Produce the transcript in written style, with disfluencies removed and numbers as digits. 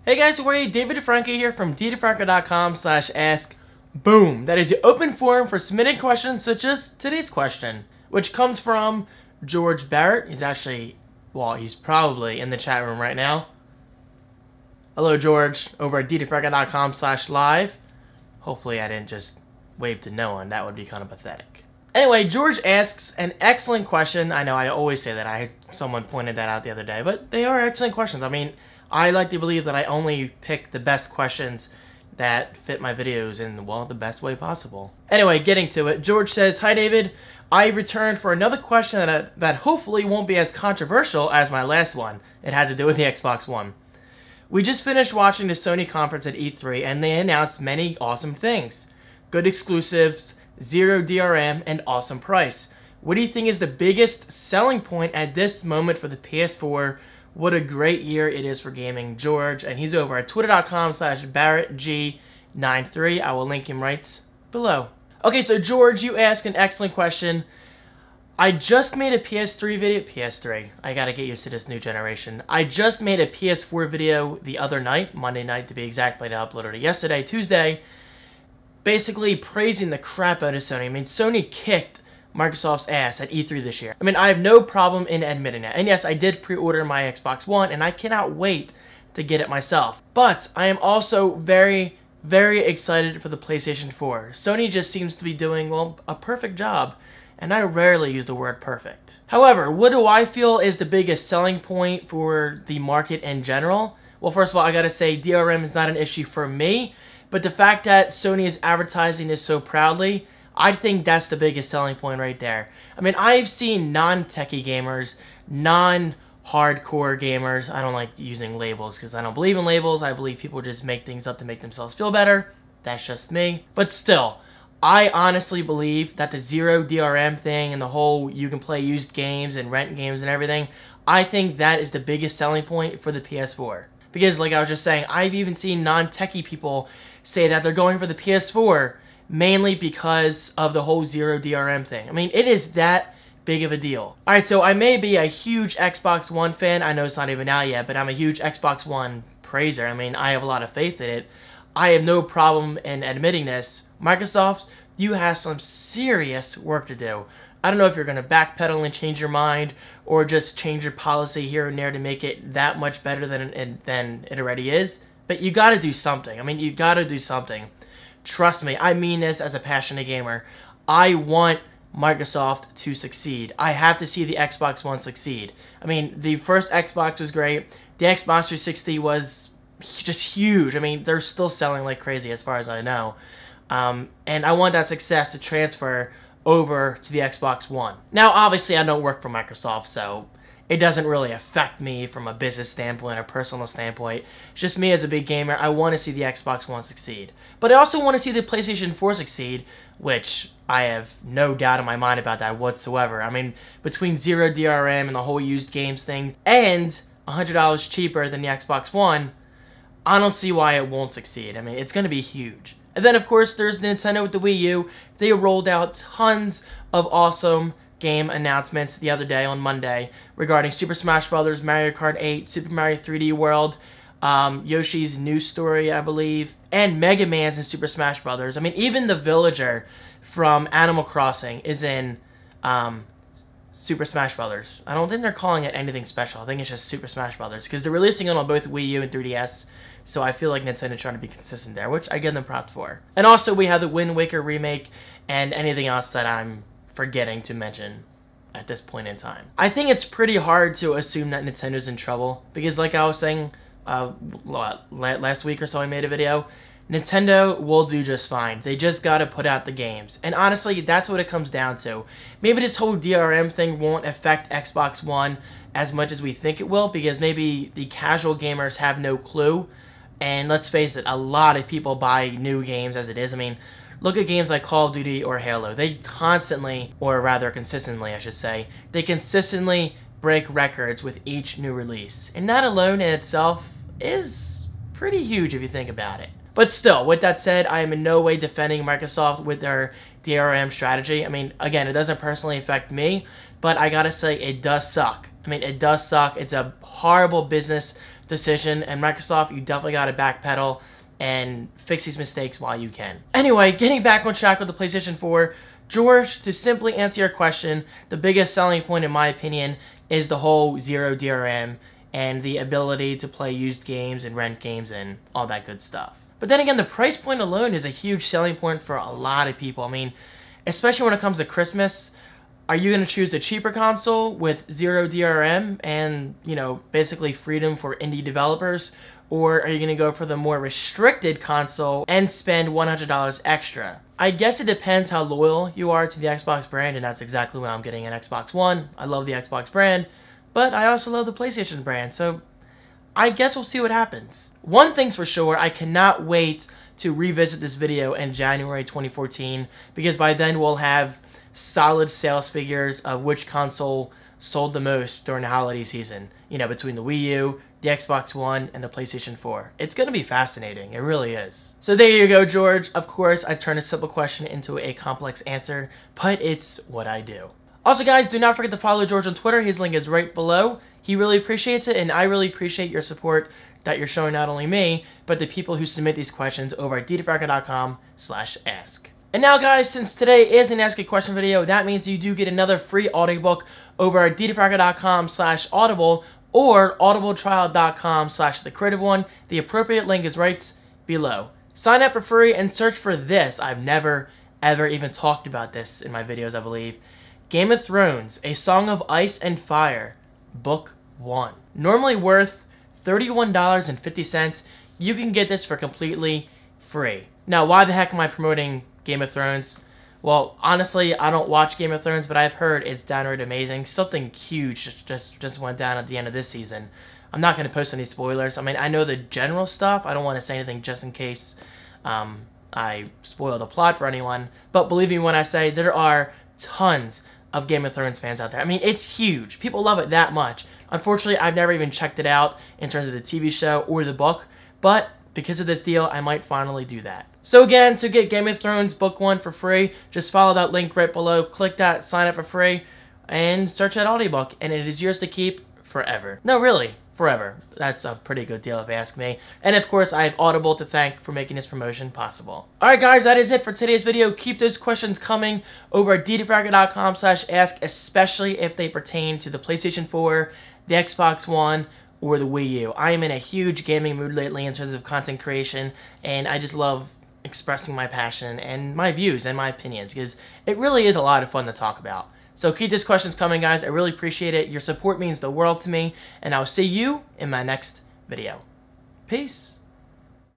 Hey guys, we're David Franco here from dfranco.com/askboom. That is the open forum for submitting questions such as today's question, which comes from George Barrett. He's actually, well, he's probably in the chat room right now. Hello, George, over at dfranco.com/live. Hopefully I didn't just wave to no one. That would be kind of pathetic. Anyway, George asks an excellent question. I know I always say that. Someone pointed that out the other day, but they are excellent questions. I mean, I like to believe that I only pick the best questions that fit my videos in, well, the best way possible. Anyway, getting to it, George says, "Hi David, I returned for another question that hopefully won't be as controversial as my last one. It had to do with the Xbox One. We just finished watching the Sony conference at E3 and they announced many awesome things. Good exclusives, zero DRM, and awesome price. What do you think is the biggest selling point at this moment for the PS4? What a great year it is for gaming, George." And he's over at twitter.com/BarrettG93. I will link him right below. Okay, so George, you asked an excellent question. I just made a PS3 video. PS3. I gotta get used to this new generation. I just made a PS4 video the other night, Monday night to be exact, but I uploaded it yesterday, Tuesday, basically praising the crap out of Sony. I mean, Sony kicked Microsoft's ass at E3 this year. I mean, I have no problem in admitting that. And yes, I did pre-order my Xbox One, and I cannot wait to get it myself. But I am also very, very excited for the PlayStation 4. Sony just seems to be doing, well, a perfect job. And I rarely use the word perfect. However, what do I feel is the biggest selling point for the market in general? Well, first of all, I gotta say DRM is not an issue for me, but the fact that Sony is advertising this so proudly, I think that's the biggest selling point right there. I mean, I've seen non-techie gamers, non-hardcore gamers, I don't like using labels because I don't believe in labels, I believe people just make things up to make themselves feel better. That's just me. But still, I honestly believe that the zero DRM thing and the whole you can play used games and rent games and everything, I think that is the biggest selling point for the PS4. Because like I was just saying, I've even seen non-techie people say that they're going for the PS4 mainly because of the whole zero DRM thing. I mean, it is that big of a deal. Alright, so I may be a huge Xbox One fan. I know it's not even out yet, but I'm a huge Xbox One praiser. I mean, I have a lot of faith in it. I have no problem in admitting this. Microsoft, you have some serious work to do. I don't know if you're going to backpedal and change your mind or just change your policy here and there to make it that much better than it already is, but you got to do something. I mean, you got to do something. Trust me, I mean this as a passionate gamer. I want Microsoft to succeed. I have to see the Xbox One succeed. I mean, the first Xbox was great. The Xbox 360 was just huge. I mean, they're still selling like crazy as far as I know. And I want that success to transfer over to the Xbox One. Now, obviously, I don't work for Microsoft, so it doesn't really affect me from a business standpoint or personal standpoint. It's just me as a big gamer. I want to see the Xbox One succeed. But I also want to see the PlayStation 4 succeed, which I have no doubt in my mind about that whatsoever. I mean, between zero DRM and the whole used games thing and $100 cheaper than the Xbox One, I don't see why it won't succeed. I mean, it's going to be huge. And then, of course, there's Nintendo with the Wii U. They rolled out tons of awesome game announcements the other day on Monday regarding Super Smash Bros., Mario Kart 8, Super Mario 3D World, Yoshi's New Story, I believe, and Mega Man's in Super Smash Bros. I mean, even the villager from Animal Crossing is in Super Smash Bros. I don't think they're calling it anything special. I think it's just Super Smash Bros. Because they're releasing it on both Wii U and 3DS. So I feel like Nintendo's trying to be consistent there, which I give them props for. And also we have the Wind Waker remake and anything else that I'm forgetting to mention at this point in time. I think it's pretty hard to assume that Nintendo's in trouble because like I was saying last week or so I made a video, Nintendo will do just fine. They just gotta put out the games. And honestly, that's what it comes down to. Maybe this whole DRM thing won't affect Xbox One as much as we think it will because maybe the casual gamers have no clue. And let's face it, a lot of people buy new games as it is. I mean, look at games like Call of Duty or Halo. They constantly, or rather consistently I should say, they consistently break records with each new release. And that alone in itself is pretty huge if you think about it. But still, with that said, I am in no way defending Microsoft with their DRM strategy. I mean, again, it doesn't personally affect me, but I gotta say, it does suck. I mean, it does suck. It's a horrible business decision, and Microsoft, you definitely got to backpedal and fix these mistakes while you can. Anyway, getting back on track with the PlayStation 4, George, to simply answer your question, the biggest selling point in my opinion is the whole zero DRM and the ability to play used games and rent games and all that good stuff. But then again, the price point alone is a huge selling point for a lot of people. I mean, especially when it comes to Christmas, are you going to choose the cheaper console with zero DRM and, you know, basically freedom for indie developers? Or are you going to go for the more restricted console and spend $100 extra? I guess it depends how loyal you are to the Xbox brand, and that's exactly why I'm getting an Xbox One. I love the Xbox brand, but I also love the PlayStation brand, so I guess we'll see what happens. One thing's for sure, I cannot wait to revisit this video in January 2014, because by then we'll have solid sales figures of which console sold the most during the holiday season, you know, between the Wii U, the Xbox One, and the PlayStation 4. It's going to be fascinating. It really is. So there you go, George. Of course, I turn a simple question into a complex answer, but it's what I do. Also, guys, do not forget to follow George on Twitter. His link is right below. He really appreciates it, and I really appreciate your support that you're showing not only me, but the people who submit these questions over at ddfranco.com/ask. And now, guys, since today is an Ask a Question video, that means you do get another free audiobook over at ddfranco.com/audible or audibletrial.com/thecreativeone. The appropriate link is right below. Sign up for free and search for this. I've never, ever even talked about this in my videos, I believe. Game of Thrones, A Song of Ice and Fire, Book 1. Normally worth $31.50. You can get this for completely free. Now, why the heck am I promoting Game of Thrones? Well, honestly, I don't watch Game of Thrones, but I've heard it's downright amazing. Something huge just went down at the end of this season. I'm not going to post any spoilers. I mean, I know the general stuff. I don't want to say anything just in case I spoil the plot for anyone. But believe me when I say there are tons of Game of Thrones fans out there. I mean, it's huge. People love it that much. Unfortunately, I've never even checked it out in terms of the TV show or the book. But because of this deal, I might finally do that. So again, to get Game of Thrones Book 1 for free, just follow that link right below, click that, sign up for free, and search that audiobook, and it is yours to keep forever. No, really, forever. That's a pretty good deal if you ask me. And of course, I have Audible to thank for making this promotion possible. Alright guys, that is it for today's video. Keep those questions coming over at ddfranco.com/ask, especially if they pertain to the PlayStation 4, the Xbox One, or the Wii U. I am in a huge gaming mood lately in terms of content creation, and I just love expressing my passion and my views and my opinions, because it really is a lot of fun to talk about. So keep these questions coming, guys. I really appreciate it. Your support means the world to me, and I'll see you in my next video. Peace.